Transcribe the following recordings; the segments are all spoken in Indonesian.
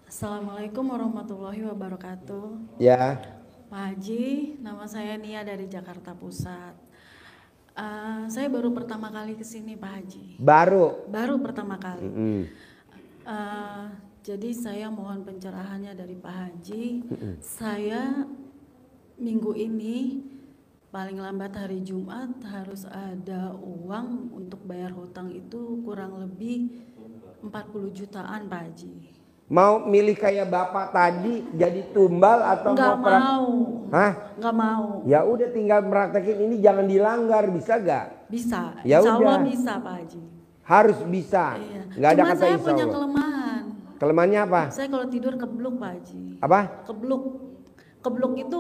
Assalamualaikum warahmatullahi wabarakatuh. Ya, Pak Haji, nama saya Nia dari Jakarta Pusat. Saya baru pertama kali ke sini Pak Haji. baru. Pertama kali. Jadi saya mohon pencerahannya dari Pak Haji. Saya minggu ini paling lambat hari Jumat harus ada uang untuk bayar hutang itu kurang lebih 40 jutaan Pak Haji. Mau milih kayak bapak tadi jadi tumbal atau Nggak mau. Hah? Nggak mau. Ya udah tinggal praktekin ini, jangan dilanggar, bisa gak? Bisa. Ya Insya Allah udah. bisa Pak Haji. Harus bisa. Iya. Nggak ada Cuma kata saya insya punya Allah. kelemahan. Kelemahannya apa? Saya kalau tidur kebluk Pak Haji. Apa? Kebluk. Kebluk itu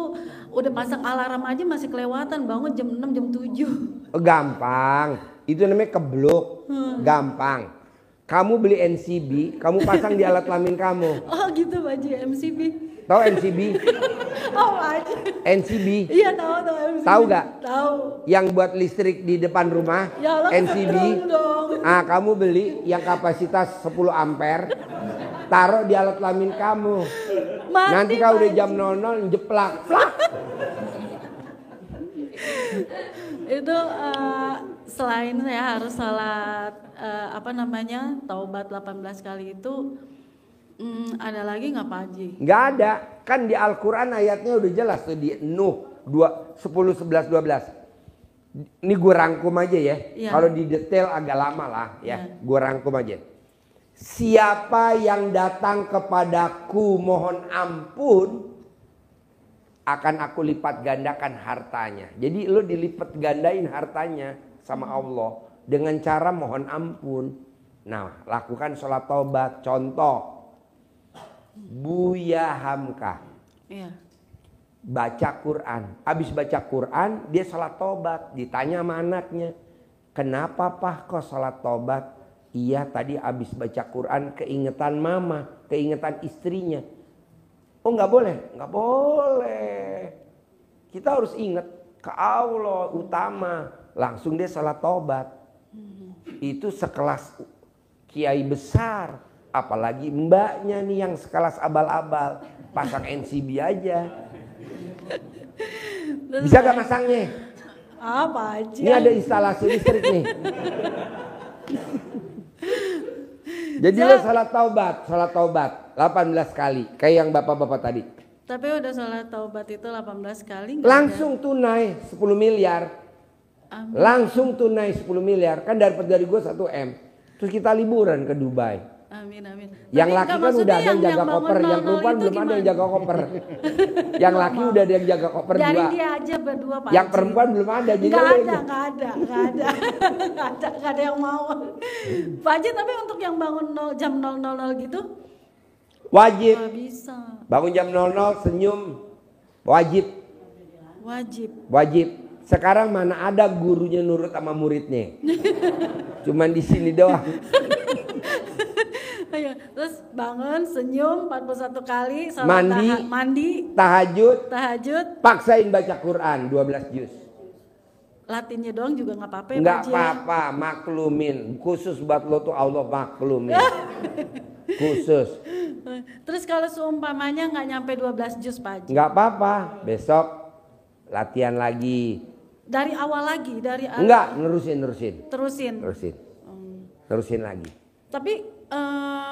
udah pasang alarm aja masih kelewatan, bangun jam 6 jam 7. Oh, gampang. Itu namanya kebluk. Gampang. Kamu beli NCB, kamu pasang di alat kelamin kamu. Oh gitu Pak Haji, MCB. Tahu NCB? Oh Pak Haji. NCB. Iya tahu MCB. Tahu gak? Tahu. Yang buat listrik di depan rumah, Ya Allah, NCB. dong. Ah, kamu beli yang kapasitas 10 ampere, taruh di alat kelamin kamu. Mati, Nanti kalau Pak udah jam Haji. 00 jeplak, plak. Itu selain saya harus salat taubat 18 kali itu, ada lagi nggak Pak Haji? Nggak ada, kan di Al-Quran ayatnya udah jelas tuh di Nuh 10, 11, 12. Ini gue rangkum aja ya. Iya. Kalau di detail agak lama lah ya. Iya. Gue rangkum aja. Siapa yang datang kepadaku mohon ampun, akan aku lipat gandakan hartanya. Jadi lo dilipat gandain hartanya sama Allah dengan cara mohon ampun. Nah, lakukan sholat taubat. Contoh, Buya Hamka Iya. baca Quran. Habis baca Quran dia sholat taubat. Ditanya sama anaknya, kenapa Pak kok sholat taubat? Iya tadi habis baca Quran keingetan mama, keingetan istrinya. Oh nggak boleh? Nggak boleh. Kita harus ingat ke Allah utama. Langsung dia sholat taubat. Itu sekelas kiai besar. Apalagi mbaknya nih yang sekelas abal-abal. Pasang NCB aja. Bisa gak masangnya? Apa aja? Ini ada instalasi listrik nih. Jadi lo salat taubat 18 kali kayak yang bapak-bapak tadi. Tapi udah sholat taubat itu 18 kali nggak Langsung tunai 10 miliar. Amin. Langsung tunai 10 miliar. Kan dapat dari gue 1 M. Terus kita liburan ke Dubai. Amin. Yang Tapi laki nggak, kan maksudnya udah ada yang jaga bangun koper. Yang 00 perempuan itu belum ada yang gimana? jaga koper. Yang laki udah ada yang jaga koper Dari 2. dia aja berdua Pak Yang Haji. perempuan belum ada. Jadi Nggak lo ada nggak ada yang mau. Pak Haji, tapi untuk yang bangun jam 00 gitu wajib. nggak bisa. Bangun jam 00 senyum. Wajib. Sekarang mana ada gurunya nurut sama muridnya? Cuman di sini doang. Ayo, terus bangun senyum 41 kali, salat mandi, tahajud, paksain baca Quran 12 juz. Latinnya doang juga nggak apa-apa ya Nggak Pak Haji ya? apa-apa, maklumin. Khusus buat lo tuh Allah maklumin. Khusus. Terus kalau seumpamanya nggak nyampe 12 juz Pak Haji? Nggak apa-apa, besok latihan lagi. Dari awal lagi, Enggak, nerusin. terusin. Terusin lagi. Tapi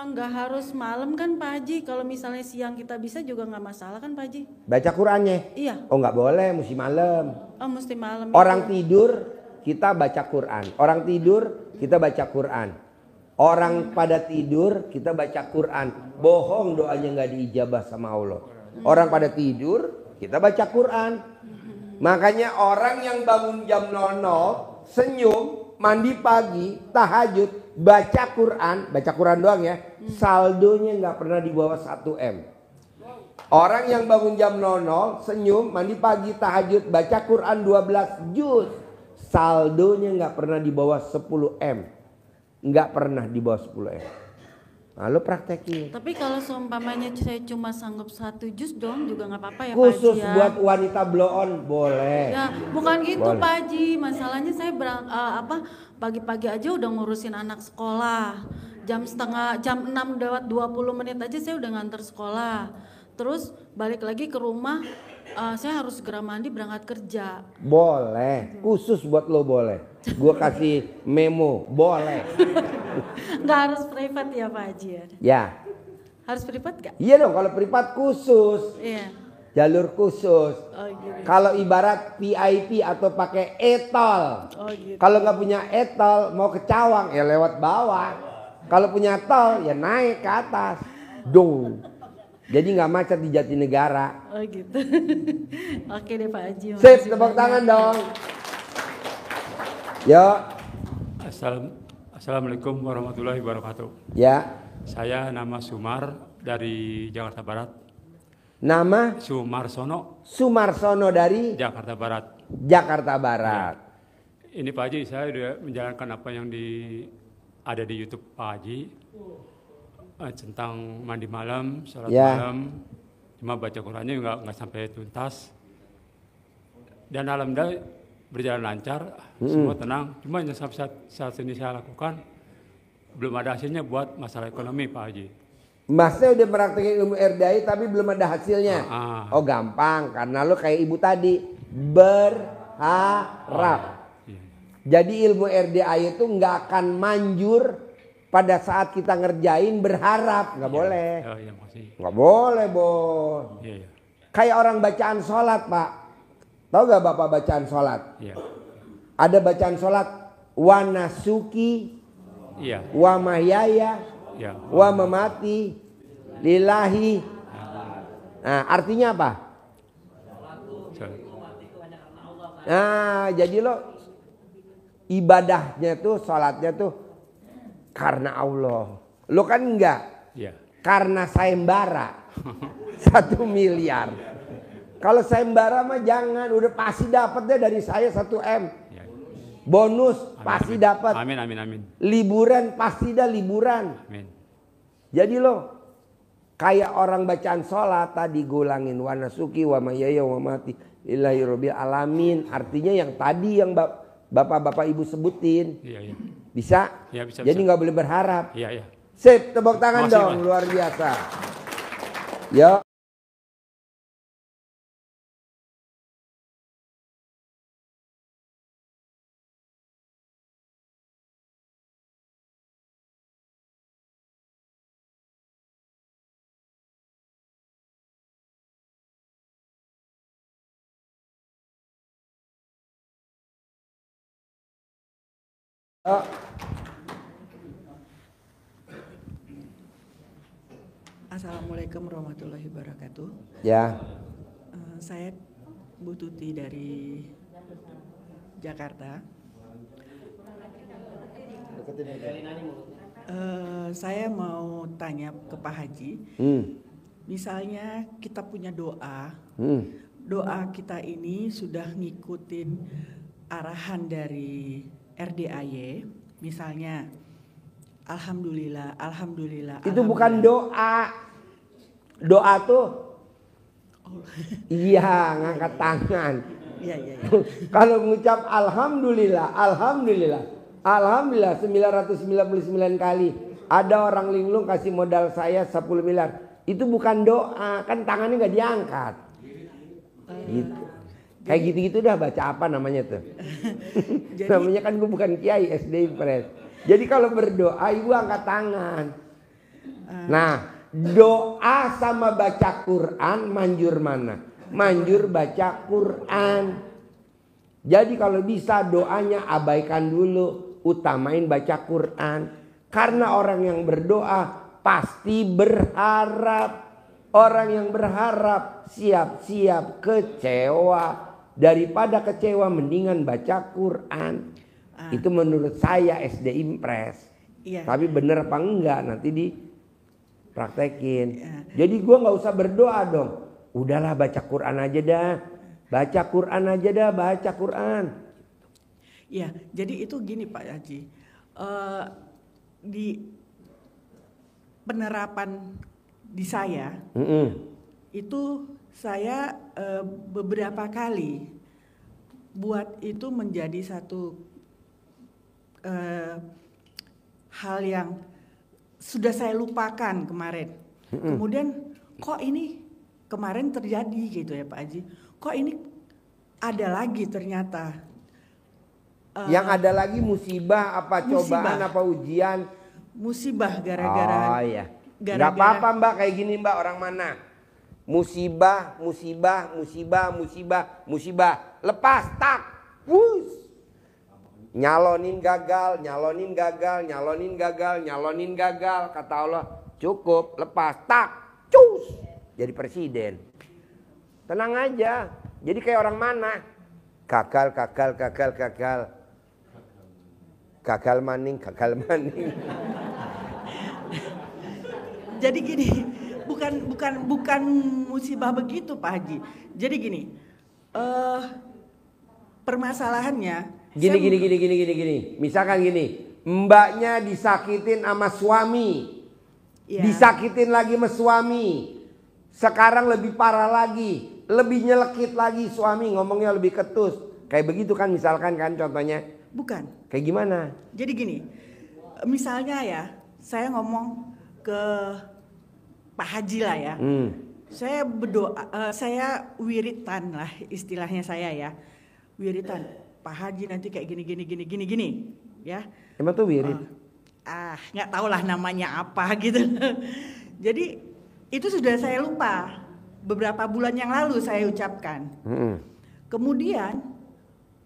nggak harus malam kan Pak Haji? Kalau misalnya siang kita bisa juga nggak masalah kan Pak Haji? Baca Qurannya? Iya. Oh nggak boleh, mesti malam. Oh mesti malam. Orang itu. tidur kita baca Quran. Orang tidur kita baca Quran. Orang pada tidur kita baca Quran. Bohong doanya nggak diijabah sama Allah. Orang pada tidur kita baca Quran. Makanya orang yang bangun jam 00 senyum, mandi pagi, tahajud, baca Quran doang ya. Saldonya nggak pernah di bawah 1 M. Orang yang bangun jam 00 senyum, mandi pagi, tahajud, baca Quran 12 juz, saldonya nggak pernah di bawah 10 M. Nggak pernah di bawah 10 M. Nah, lo praktekin. Tapi kalau seumpamanya saya cuma sanggup 1 juz doang juga nggak apa-apa ya Khusus Pak Haji ya? buat wanita blow on boleh. Ya bukan gitu Boleh. Pak Haji, masalahnya saya pagi-pagi aja udah ngurusin anak sekolah jam 6 lewat 20 menit aja saya udah nganter sekolah. Terus balik lagi ke rumah, saya harus segera mandi berangkat kerja. Boleh, khusus buat lo boleh. Gue kasih memo, boleh. Nggak harus privat ya Pak Haji ya? Ya. Harus privat nggak? Iya dong, kalau privat khusus. Iya. Jalur khusus. Oh gitu. Kalau ibarat VIP atau pakai e-tol. Oh gitu. Kalau nggak punya e-tol mau ke Cawang ya lewat bawah. Kalau punya tol ya naik ke atas. Dong. Jadi nggak macet di Jatinegara. Oh gitu. Oke deh Pak Haji. Sip, tepuk tangan dong. Yo. Assalamualaikum warahmatullahi wabarakatuh. Ya. Saya nama Sumar dari Jakarta Barat. Nama? Sumarsono. Sumarsono dari Jakarta Barat. Jakarta Barat. Ya. Ini Pak Haji, saya sudah menjalankan apa yang ada di YouTube Pak Haji tentang mandi malam, sholat malam, cuma baca Qurannya nggak sampai tuntas. Dan alhamdulillah berjalan lancar, semua tenang. Cuma yang sampai saat ini saya lakukan belum ada hasilnya buat masalah ekonomi Pak Haji. Masnya udah praktekin ilmu RDAI tapi belum ada hasilnya. Oh gampang, karena lo kayak ibu tadi berharap. Iya. Jadi ilmu RDAI itu nggak akan manjur pada saat kita ngerjain berharap, nggak boleh. Oh, iya, makasih. Nggak boleh, Bos. Iya. Kayak orang bacaan sholat, Pak. Tahu gak Bapak bacaan sholat? Iya. Ada bacaan sholat wa nasuki, Iya. wa mahyaya, Iya. wa mamati lillahi. Nah, artinya apa? Nah, jadi lo ibadahnya tuh, sholatnya tuh karena Allah. Lo kan enggak. Iya. Karena sayembara 1 miliar. Kalau sayembara mah jangan, udah pasti dapatnya dari saya 1 M. Ya. Bonus Amin, pasti amin. dapat. Amin, amin, amin. Liburan pasti dah liburan. Amin. Jadi lo kayak orang bacaan sholat tadi gue ulangin wa nasuki wa mayaya wa mati lillahi rabbil alamin. Artinya yang tadi yang bapak-bapak ibu sebutin. Iya, iya. Bisa? Ya, bisa. Jadi nggak boleh berharap. Iya, iya. Sip, tepuk tangan Makasih, dong, Mas. luar biasa. Yo. Yo. Assalamualaikum warahmatullahi wabarakatuh. Ya. Saya Bu Tuti dari Jakarta. Saya mau tanya ke Pak Haji. Misalnya kita punya doa, doa kita ini sudah ngikutin arahan dari RDAY, misalnya Alhamdulillah, Alhamdulillah. Itu bukan doa. Doa tuh iya ngangkat tangan. Iya, iya, iya. Kalau mengucap Alhamdulillah, Alhamdulillah, Alhamdulillah 999 kali. Ada orang linglung kasih modal saya 10 miliar. Itu bukan doa, kan tangannya nggak diangkat. Gitu. Kayak gitu-gitu dah baca apa namanya tuh? Jadi, namanya kan gue bukan kiai SD Impres. Jadi kalau berdoa ibu angkat tangan. Nah, doa sama baca Quran manjur mana? Manjur baca Quran. Jadi kalau bisa doanya abaikan dulu, utamain baca Quran. Karena orang yang berdoa pasti berharap. Orang yang berharap siap-siap kecewa. Daripada kecewa mendingan baca Quran. Itu menurut saya SD Impres. Iya. Tapi bener apa enggak nanti dipraktekin. Jadi gua nggak usah berdoa dong. Udahlah baca Quran aja dah. Baca Quran aja dah, baca Quran. ya, jadi itu gini Pak Haji. Di penerapan di saya itu saya beberapa kali buat itu menjadi satu hal yang sudah saya lupakan kemarin. Kemudian kok ini kemarin terjadi gitu ya Pak Haji. Kok ini ada lagi ternyata. Yang ada lagi musibah apa cobaan musibah. apa ujian? Musibah gara-gara. Oh iya. Gak apa-apa Mbak kayak gini Mbak, orang mana? Musibah, musibah, musibah, musibah, musibah. Lepas, tak. Wus. Nyalonin gagal, nyalonin gagal, nyalonin gagal, nyalonin gagal. Kata Allah, cukup, lepas, tak. Cus. Jadi presiden. Tenang aja. Jadi kayak orang mana? Gagal, gagal, gagal, gagal. Gagal maning, gagal maning. Jadi gini, bukan musibah begitu Pak Haji. Jadi gini, permasalahannya. Gini. Misalkan gini, mbaknya disakitin sama suami, Ya. disakitin lagi sama suami. Sekarang lebih parah lagi, lebih nyelekit lagi suami, ngomongnya lebih ketus. Kayak begitu kan misalkan kan contohnya. Bukan. Kayak gimana? Jadi gini, misalnya ya, saya ngomong ke Pak Haji lah ya. Saya berdoa, saya wiritan lah istilahnya saya ya. Wiritan, Pak Haji nanti kayak gini, ya. Emang tuh wirid? Nggak tahu lah namanya apa gitu. Jadi itu sudah saya lupa. Beberapa bulan yang lalu saya ucapkan. Kemudian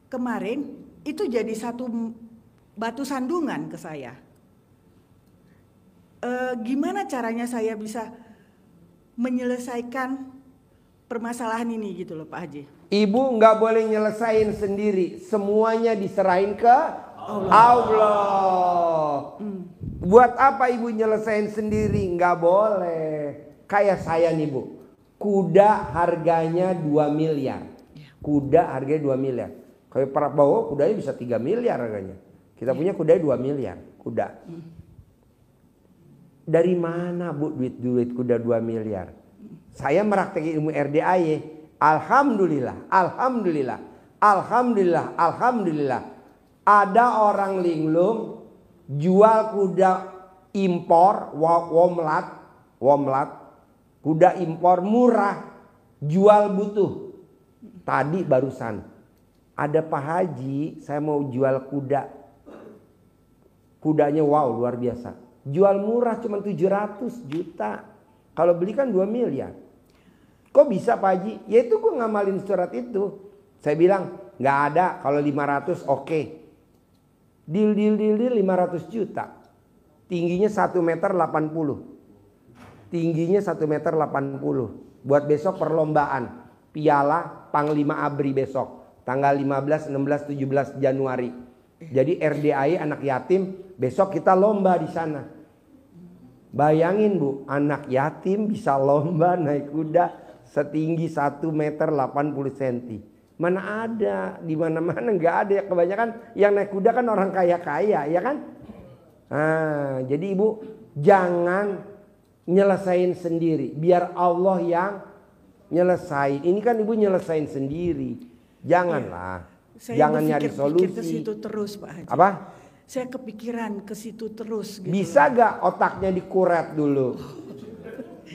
kemarin itu jadi satu batu sandungan ke saya. Gimana caranya saya bisa menyelesaikan permasalahan ini gitu loh Pak Haji. Ibu nggak boleh nyelesain sendiri, semuanya diserahin ke Allah. Buat apa ibu nyelesain sendiri? Nggak boleh. Kayak saya nih Bu, kuda harganya 2 miliar. Kuda harganya 2 miliar. Kayak para bawa kudanya bisa 3 miliar harganya. Kita punya kuda 2 miliar, kuda. Dari mana Bu duit kuda 2 miliar? Saya meraktekin ilmu RDAY. Alhamdulillah. Ada orang linglung jual kuda impor womlat, kuda impor murah, jual butuh. Tadi barusan ada Pak Haji, saya mau jual kuda. Kudanya wow luar biasa. Jual murah cuma 700 juta. Kalau beli kan 2 miliar. Kok bisa Pak Haji? Ya itu gue ngamalin surat itu. Saya bilang nggak ada, kalau 500 oke. Deal 500 juta. Tingginya 1 meter 80. Tingginya 1 meter 80. Buat besok perlombaan. Piala Panglima ABRI besok. Tanggal 15, 16, 17 Januari. Jadi RDAI anak yatim besok kita lomba di sana. Bayangin Bu, anak yatim bisa lomba naik kuda setinggi 1 meter 80 cm. Mana ada, di mana-mana nggak ada. Kebanyakan yang naik kuda kan orang kaya-kaya, ya kan? Nah, jadi Ibu jangan nyelesain sendiri, biar Allah yang nyelesain. Ini kan Ibu nyelesain sendiri. Janganlah. Jangan nyari solusi. Ke situ terus Pak Haji. Apa? Saya kepikiran ke situ terus gitu. Bisa gak otaknya dikuret dulu?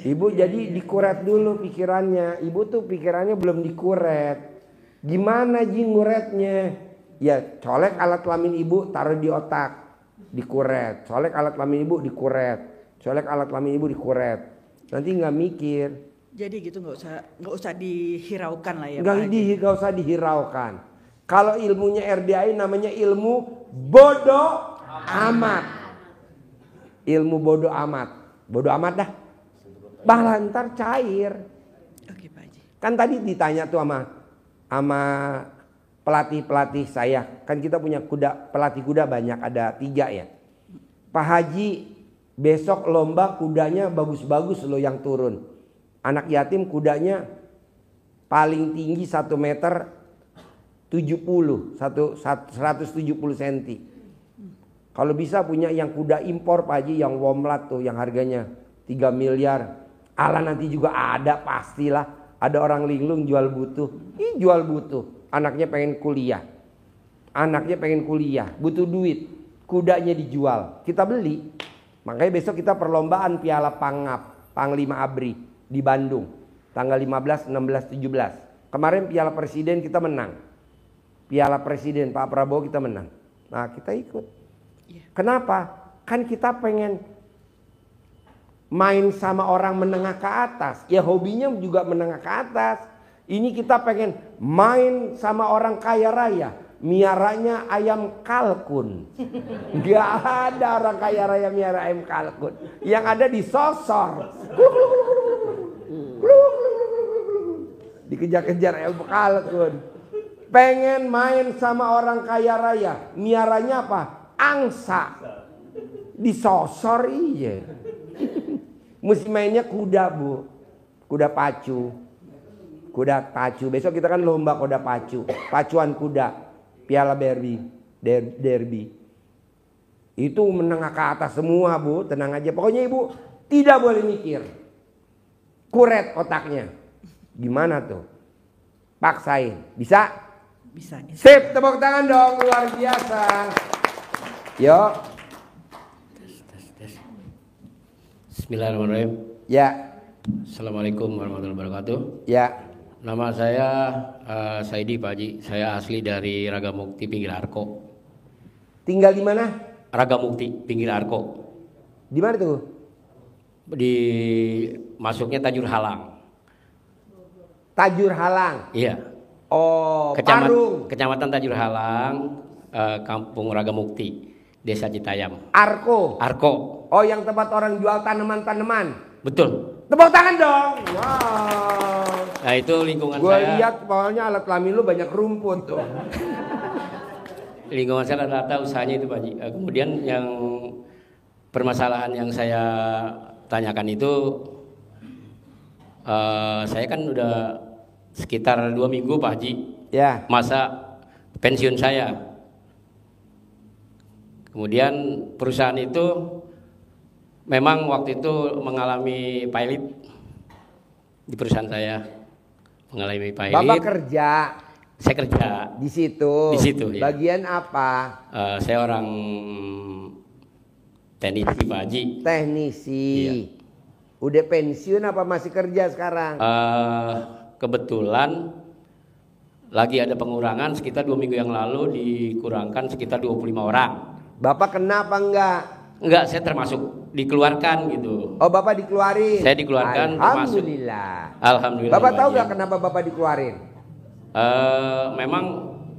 Ibu jadi dikuret dulu pikirannya. Ibu tuh pikirannya belum dikuret. Gimana Ji nguretnya? Ya colek alat kelamin ibu taruh di otak. Dikuret. Colek alat kelamin ibu dikuret. Colek alat kelamin ibu dikuret. Nanti gak mikir. Jadi gitu nggak usah dihiraukan lah ya Nggak Pak Haji. Nggak usah dihiraukan. Kalau ilmunya RDAI namanya ilmu bodoh amat. Ilmu bodoh amat. Bodoh amat dah. Balantar cair. Oke Pak Haji. Kan tadi ditanya tuh sama pelatih saya. Kan kita punya pelatih kuda banyak, ada 3 ya. Pak Haji besok lomba kudanya bagus-bagus loh yang turun. Anak yatim kudanya paling tinggi 1 meter 70, 170 cm. Kalau bisa punya yang kuda impor Pak Haji, yang womlat tuh yang harganya 3 miliar. Ala nanti juga ada pastilah. Ada orang linglung jual butuh. Ih jual butuh. Anaknya pengen kuliah. Butuh duit. Kudanya dijual. Kita beli. Makanya besok kita perlombaan Piala Pangap, Panglima ABRI di Bandung. Tanggal 15, 16, 17. Kemarin Piala Presiden kita menang. Piala Presiden Pak Prabowo kita menang. Nah kita ikut. Kenapa? Kan kita pengen main sama orang menengah ke atas. Ya hobinya juga menengah ke atas. Ini kita pengen main sama orang kaya raya. Miaranya ayam kalkun. Gak ada orang kaya raya miara ayam kalkun. Yang ada disosor. Dikejar-kejar ayam kalkun. Pengen main sama orang kaya raya. Miaranya apa? Angsa. Disosor iya. Mesti mainnya kuda bu. Kuda pacu. Kuda pacu. Besok kita kan lomba kuda pacu. Pacuan kuda. Piala derby. Itu menengah ke atas semua bu. Tenang aja. Pokoknya ibu tidak boleh mikir. Kuret otaknya. Gimana tuh? Paksain. Bisa? Bisa. Sip, tepuk tangan dong. Luar biasa. Yuk. Bismillahirrahmanirrahim. Ya. Assalamualaikum warahmatullahi wabarakatuh. Ya. Nama saya Saidi Pak Haji. Saya asli dari Ragamukti Pinggir Arko. Tinggal di mana? Ragamukti Pinggir Arko. Di mana tuh? Di masuknya Tajur Halang. Tajur Halang. Iya. Oh, Parung. Kecamatan Tajur Halang, Kampung Ragamukti, Desa Citayam. Arko. Arko. Oh, yang tempat orang jual tanaman-tanaman. Betul. Tepuk tangan dong. Wow. Nah itu lingkungan Gua saya. lihat pokoknya alat kelamin lu banyak rumput tuh. Lingkungan saya rata-rata usahanya itu Pak Haji. Kemudian yang permasalahan yang saya tanyakan itu, saya kan udah sekitar 2 minggu Pak Haji. Ya. Masa pensiun saya. Kemudian perusahaan itu memang waktu itu mengalami pilot di perusahaan saya, mengalami pilot. Bapak kerja Saya kerja di situ. Di situ, ya. Bagian apa? Saya orang teknisi Pak Haji. Teknisi. Iya. Udah pensiun apa masih kerja sekarang? Kebetulan lagi ada pengurangan sekitar 2 minggu yang lalu, dikurangkan sekitar 25 orang. Bapak kenapa enggak? Enggak, saya termasuk dikeluarkan gitu. Oh, Bapak dikeluarin. Saya dikeluarkan termasuk. Alhamdulillah. Alhamdulillah. Bapak tahu Pak nggak Haji. kenapa Bapak dikeluarin? Memang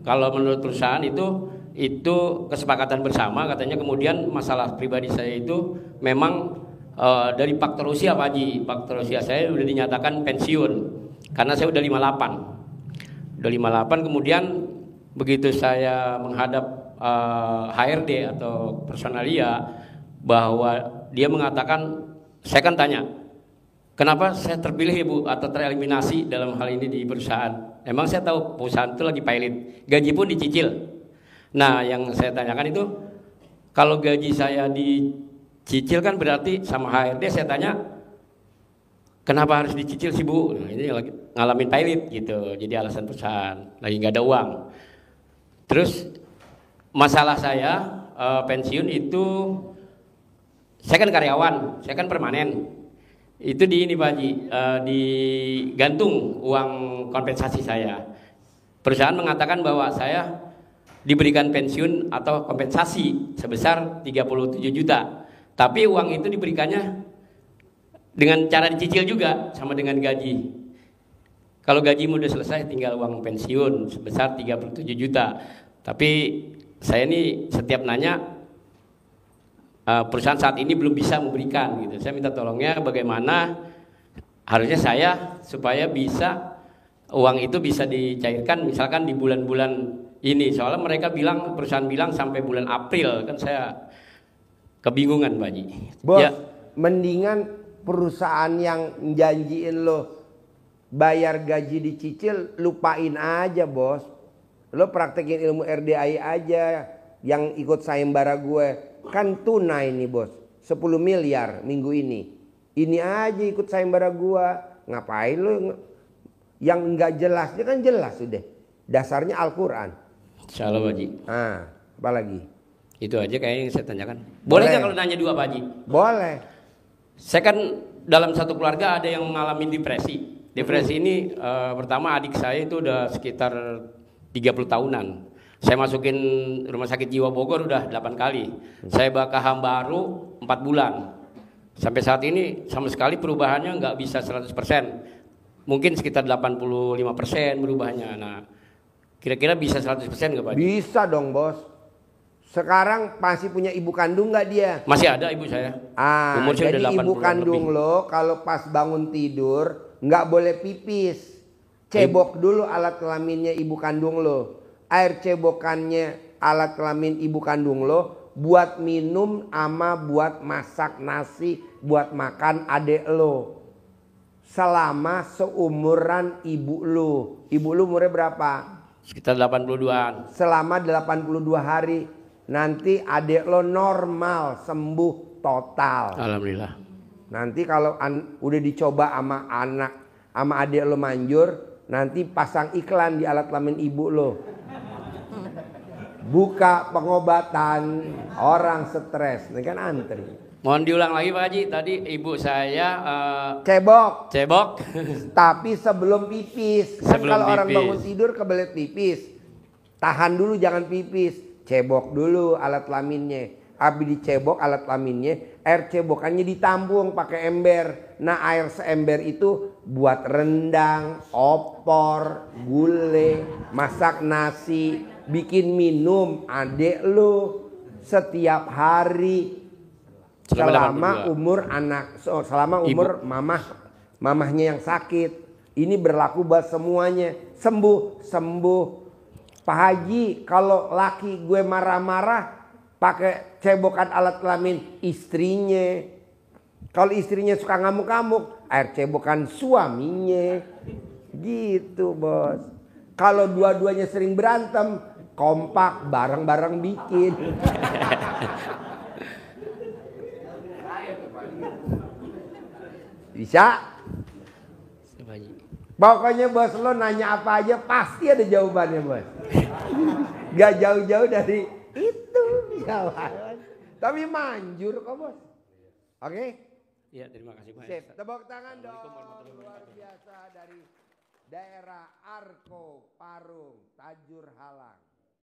kalau menurut perusahaan itu kesepakatan bersama, katanya. Kemudian masalah pribadi saya itu memang dari faktor usia Pak Haji. Faktor usia saya sudah dinyatakan pensiun karena saya udah 58. Udah 58, kemudian begitu saya menghadap HRD atau personalia, bahwa dia mengatakan, saya kan tanya, kenapa saya terpilih Ibu atau tereliminasi dalam hal ini di perusahaan? Emang saya tahu perusahaan itu lagi pilot, gaji pun dicicil. Nah yang saya tanyakan itu, kalau gaji saya dicicil kan berarti sama HRD saya tanya, kenapa harus dicicil sih Bu? Nah, ini lagi ngalamin pilot gitu, jadi alasan perusahaan, lagi nggak ada uang. Terus masalah saya pensiun itu, saya kan karyawan, saya kan permanen. Itu di ini Pak Haji, digantung uang kompensasi saya. Perusahaan mengatakan bahwa saya diberikan pensiun atau kompensasi sebesar 37 juta. Tapi uang itu diberikannya dengan cara dicicil juga sama dengan gaji. Kalau gajimu udah selesai tinggal uang pensiun sebesar 37 juta. Tapi saya ini setiap nanya, perusahaan saat ini belum bisa memberikan gitu. Saya minta tolongnya bagaimana harusnya saya supaya bisa uang itu bisa dicairkan misalkan di bulan-bulan ini. Soalnya mereka bilang, perusahaan bilang sampai bulan April, kan saya kebingungan Pak Haji. Bos, Ya, mendingan perusahaan yang janjiin lo bayar gaji dicicil, lupain aja bos. Lo praktekin ilmu RDI aja yang ikut sayembara gue. Kan tunai nih bos, 10 miliar minggu ini. Ini aja ikut sayembara gua. Ngapain lo yang nggak jelas? Dia kan jelas sudah. Dasarnya Al-Quran. Insyaallah Pak Haji. Ah, apa lagi? Itu aja kayaknya yang saya tanyakan. Boleh nggak kalau nanya dua Pak Haji? Boleh. Saya kan dalam satu keluarga ada yang mengalami depresi. Depresi ini pertama adik saya itu udah sekitar 30 tahunan. Saya masukin rumah sakit jiwa Bogor udah 8 kali. Saya bakaham baru 4 bulan. Sampai saat ini sama sekali perubahannya nggak bisa 100%. Mungkin sekitar 85% berubahnya. Nah, kira-kira bisa 100% nggak Pak Haji? Bisa dong bos. Sekarang masih punya ibu kandung nggak dia? Masih ada ibu saya. Umurnya Jadi udah 80 ibu kandung lebih. lo kalau pas bangun tidur nggak boleh pipis. Cebok dulu alat kelaminnya ibu kandung lo. Air cebokannya alat kelamin ibu kandung lo buat minum ama buat masak nasi buat makan adek lo. Selama seumuran ibu lo. Ibu lo umurnya berapa? Sekitar 82-an. Selama 82 hari. Nanti adek lo normal, sembuh total. Alhamdulillah. Nanti kalau udah dicoba sama anak, sama adek lo manjur, nanti pasang iklan di alat kelamin ibu lo. Buka pengobatan orang stres, ini kan antri. Mohon diulang lagi Pak Haji, tadi ibu saya Cebok, tapi sebelum pipis. Kan Sebelum kalau orang pipis. bangun tidur kebelet pipis, tahan dulu jangan pipis. Cebok dulu alat kelaminnya. Habis dicebok alat kelaminnya, air cebokannya ditampung pakai ember. Nah air seember itu buat rendang, opor, gulai, masak nasi, bikin minum adek lu setiap hari selama umur anak, selama umur mamahnya yang sakit. Ini berlaku buat semuanya. Sembuh. Pak Haji, kalau laki gue marah-marah pakai cebokan alat kelamin istrinya. Kalau istrinya suka ngamuk-ngamuk, air cebokan suaminya. Gitu bos. Kalau dua-duanya sering berantem, kompak bareng-bareng bikin. Bisa? Pokoknya bos lo nanya apa aja pasti ada jawabannya bos. Gak jauh-jauh dari itu jawaban. Tapi manjur kok bos. Oke? Iya, terima kasih Pak. Sip. Tepuk tangan dong. Luar biasa dari daerah Arko Parung Tajur Halang.